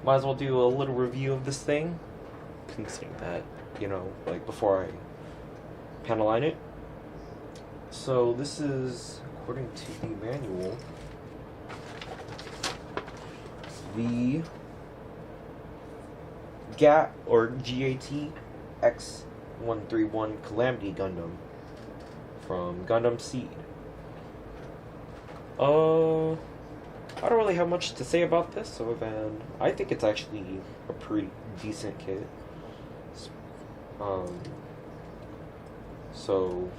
might as well do a little review of this thing, considering that, like before I panel line it. So this is, according to the manual, the GAT or GAT X131 Calamity Gundam from Gundam Seed. I don't really have much to say about this, other than I think it's actually a pretty decent kit. So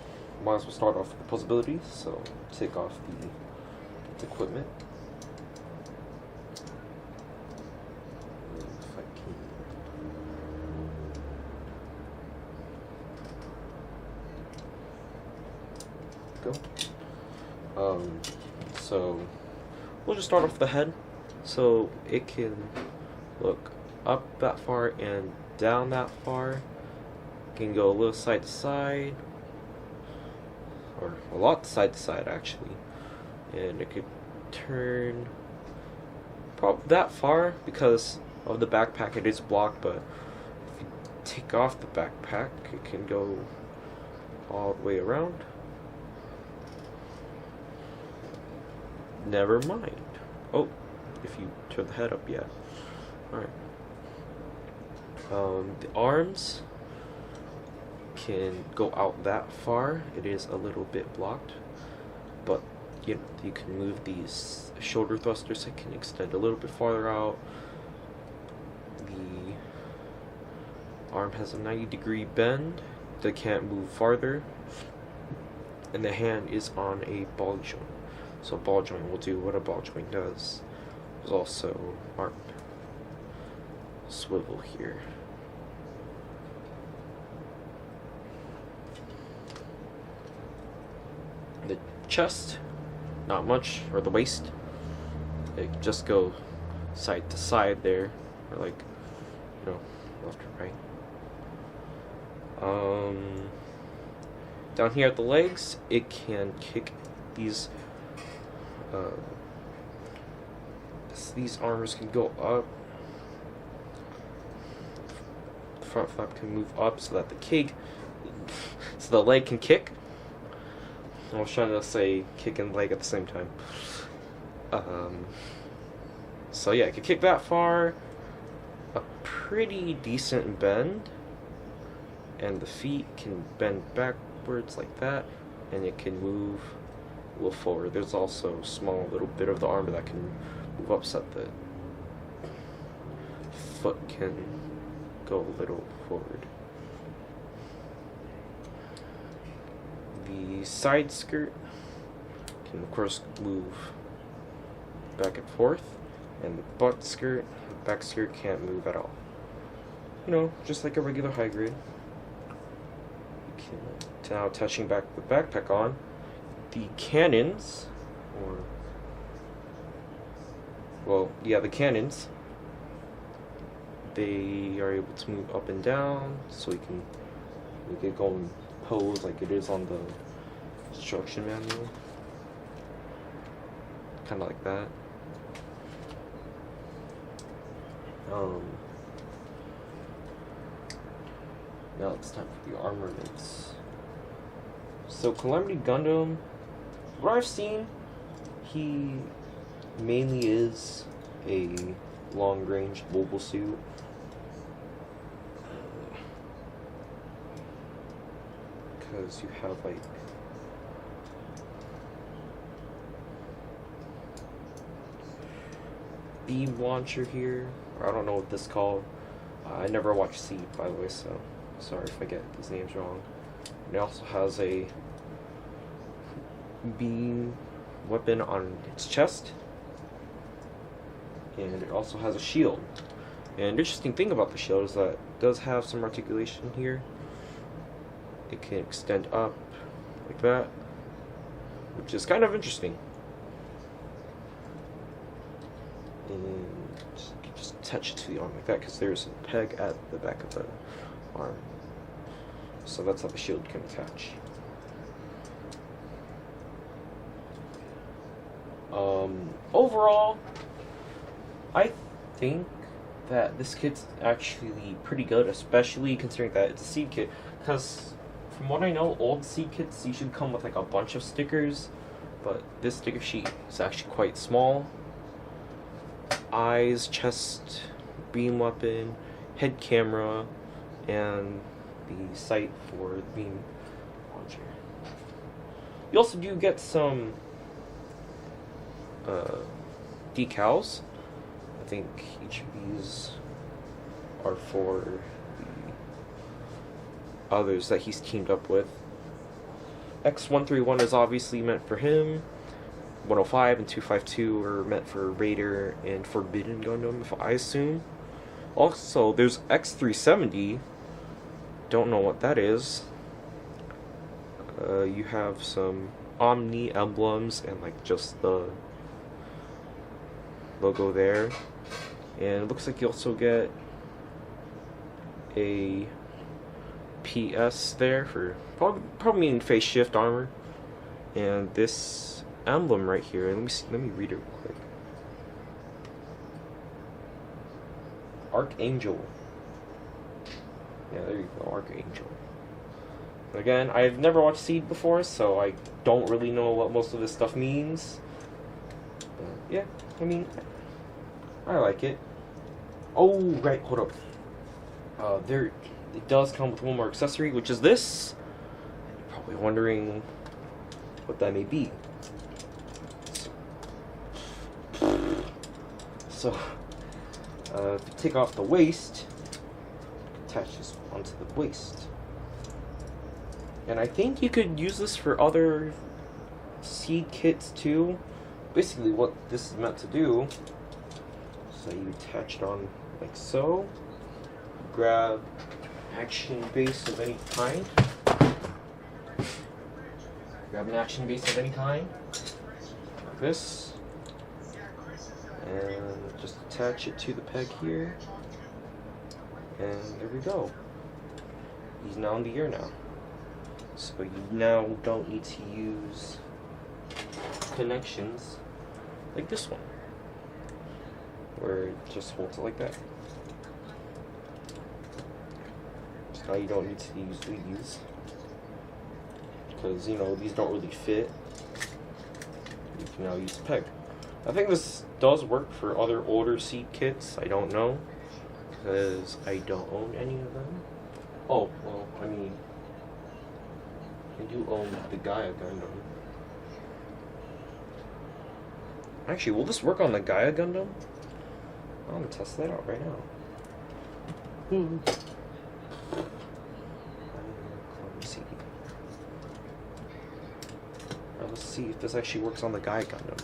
might as well start off with the possibilities. So take off the equipment. If I can go. So we'll just start off the head. So it can look up that far and down that far. It can go a little side to side, or a lot side to side actually, and it could turn probably that far because of the backpack. It is blocked, but if you take off the backpack, it can go all the way around. Never mind. Oh, if you turn the head up, yeah. Alright. The arms can go out that far. It is a little bit blocked, but you can move these shoulder thrusters. It can extend a little bit farther out. The arm has a 90-degree bend that can't move farther, and the hand is on a ball joint. So a ball joint will do what a ball joint does. There's also arm swivel here. The chest, not much, or the waist, it just go side to side there, or like, left or right. Down here at the legs, it can kick these. These arms can go up. The front flap can move up so that so the leg can kick. I was trying to say kick and leg at the same time. So yeah, it can kick that far. A pretty decent bend, and the feet can bend backwards like that, and it can move a little forward. There's also a small little bit of the arm that can move up so that the foot can go a little forward. The side skirt can of course move back and forth, and the back skirt can't move at all. Just like a regular high grade. Okay, now touching back the backpack on, the cannons, the cannons, they are able to move up and down, so we can go and pose like it is on the instruction manual, kind of like that. Now it's time for the armaments. So Calamity Gundam, what I've seen, he mainly is a long-range mobile suit. Because you have like beam launcher here, or I don't know what this is called. I never watched Seed, by the way, so sorry if I get these names wrong. And it also has a beam weapon on its chest, and it also has a shield. And the interesting thing about the shield is that it does have some articulation here. It can extend up like that, which is kind of interesting. And just attach it to the arm like that, because there's a peg at the back of the arm. So that's how the shield can attach. Overall, I think that this kit's actually pretty good, especially considering that it's a seed kit. Because from what I know, old seed kits usually come with like a bunch of stickers, but this sticker sheet is actually quite small. Eyes, chest, beam weapon, head camera, and the sight for the beam launcher. You also do get some decals. I think each of these are for the others that he's teamed up with. X131 is obviously meant for him. 105 and 252 are meant for Raider and Forbidden Gundam, if I assume. Also, there's X370. Don't know what that is. You have some Omni emblems and like just the logo there. And it looks like you also get a PS there for probably in phase shift armor. And this emblem right here, let me read it real quick. Archangel. Yeah, there you go, Archangel. Again, I've never watched Seed before, so I don't really know what most of this stuff means. But yeah, I mean, I like it. Oh, right, hold up. It does come with one more accessory, which is this. You're probably wondering what that may be. So, if you take off the waist, attach this onto the waist. And I think you could use this for other seed kits too. Basically what this is meant to do, so you attach it on like so. Grab action base of any kind. Grab an action base of any kind. Like this. And just attach it to the peg here. And there we go. He's now in the air now. So you now don't need to use connections like this one, where it just holds it like that. So now you don't need to use these, because, you know, these don't really fit. You can now use the peg. I think this does work for other older seed kits. I don't know, because I don't own any of them. Oh, well, I mean, I do own the Gaia Gundam. Actually, will this work on the Gaia Gundam? I'm gonna test that out right now. Let me see. Let's see if this actually works on the Gaia Gundam.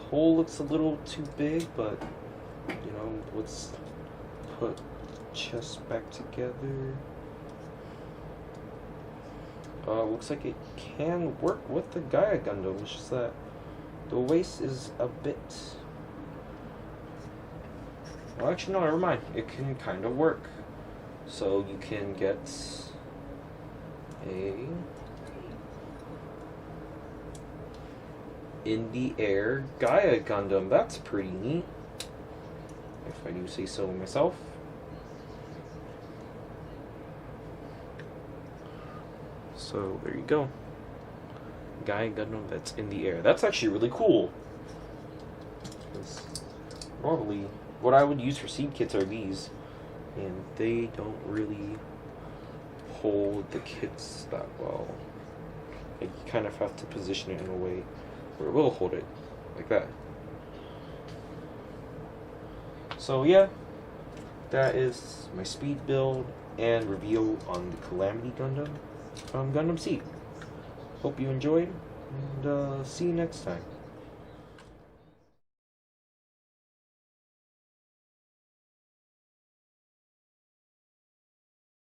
Hole looks a little too big, but you know, let's put chest back together. Looks like it can work with the Gaia Gundam. It's just that the waist is a bit... Well, actually, no, never mind. It can kind of work. So you can get a in the air Gaia Gundam. That's pretty neat, if I do say so myself. So there you go. Gaia Gundam that's in the air. That's actually really cool. Normally, what I would use for seed kits are these, and they don't really hold the kits that well. Like, you kind of have to position it in a way where it will hold it, like that. So yeah, that is my speed build and review on the Galamity Gundam from Gundam Seed. Hope you enjoyed, and see you next time.